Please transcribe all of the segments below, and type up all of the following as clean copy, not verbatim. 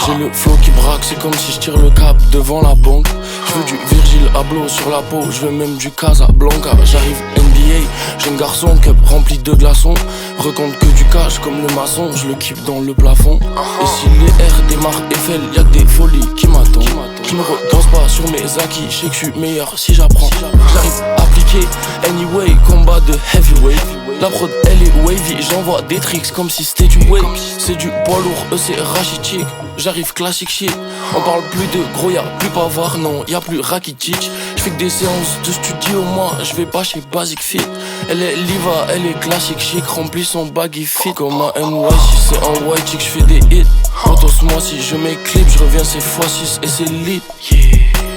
J'ai le flow qui braque, c'est comme si je tire le cap devant la banque. Je veux du Virgil Abloh sur la peau, je veux même du Casablanca. J'arrive NBA, jeune garçon, cup rempli de glaçons. Recompte que du cash comme le maçon, je le kiffe dans le plafond. Et si les R démarrent Eiffel, y'a que des folies qui m'attendent. Je me redanse pas sur mes acquis, je sais que je suis meilleur si j'apprends. J'arrive appliqué, anyway, combat de heavyweight. La prod elle est wavy, j'envoie des tricks comme si c'était du weight. C'est du poids lourd, eux c'est rachitique. J'arrive classique shit. On parle plus de gros, y'a plus Pavard, non, y'a plus Rakitic. J'fais que des séances de studio, moi, j'vais pas chez Basic Fit. Elle est liva, elle est classique chic, remplit son baggy fit. Comme un NY, si c'est un white chick, j'fais des hits. Potos moi si je m'éclipse, j'reviens c'est x6 et c'est lit.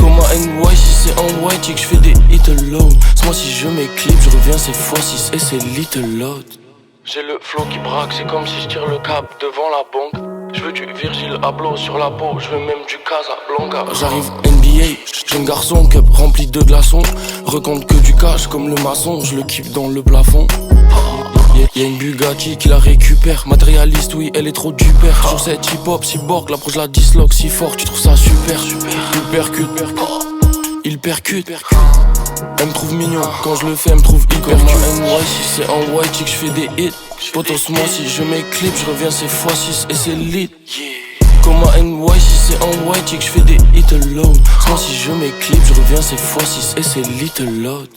Comme un NY, si c'est un white chick, j'fais des hits alone. Moi si je m'éclipse, j'reviens c'est x6 et c'est little load. J'ai le flow qui braque, c'est comme si je tire le cap devant la banque. Je veux du Virgil Abloh sur la peau, je veux même du Casablanca. J'arrive NBA, jeune garçon, cup rempli de glaçons. Recompte que du cash comme le maçon, je le kiffe dans le plafond. Y'a une Bugatti qui la récupère, matérialiste, oui, elle est trop du père. Sur cette hip-hop, cyborg, l'approche la disloque si fort, tu trouves ça super. Il percute. Elle me trouve mignon, quand je le fais, elle me trouve hyper cute. NY, si c'est un white chick, j'fais des hits. Potos moi si je m'éclipse, j'reviens c'est x6 et c'est lit. Comme un NY, si c'est un white chick, j'fais des hits alone. Moi si je m'éclipse, j'reviens c'est x6 et c'est little load.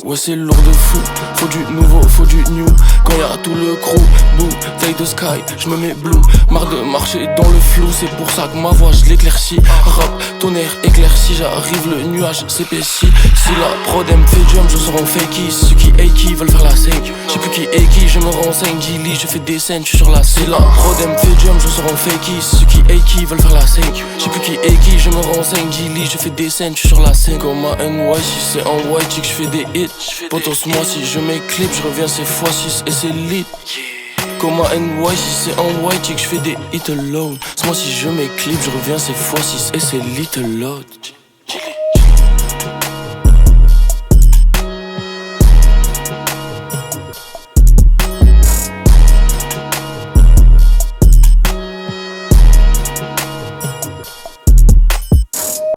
Ouais c'est lourd de fou, faut du nouveau, faut du new. Quand y'a tout le crew, boo, taille de sky, j'me mets blue. Marre de marcher dans le flou, c'est pour ça que ma voix je l'éclaircis. Rap, tonnerre, éclairci, j'arrive le nuage s'épaissit. Si la prod me fait jump, je sors en fakey. Ceux qui hate qui veulent faire la scène, j'sais plus qui est qui, je me renseigne, Gilly, je fais des scènes, j'suis sur la scène. Si la prod me fait jump, je sors en fakey. Ceux qui hate qui veulent faire la scène, j'sais plus qui est qui, je me renseigne, Gilly, je fais des scènes, j'suis sur la scène. Comme un NY, si c'est un white chick, j'fais des hits. Potos moi si je m'éclipse, j'reviens c'est x6 et c'est lit. Comme un NY, si c'est un white chick, j'fais des hits alone. Moi si je m'éclipse, j'reviens c'est x6 et c'est little load.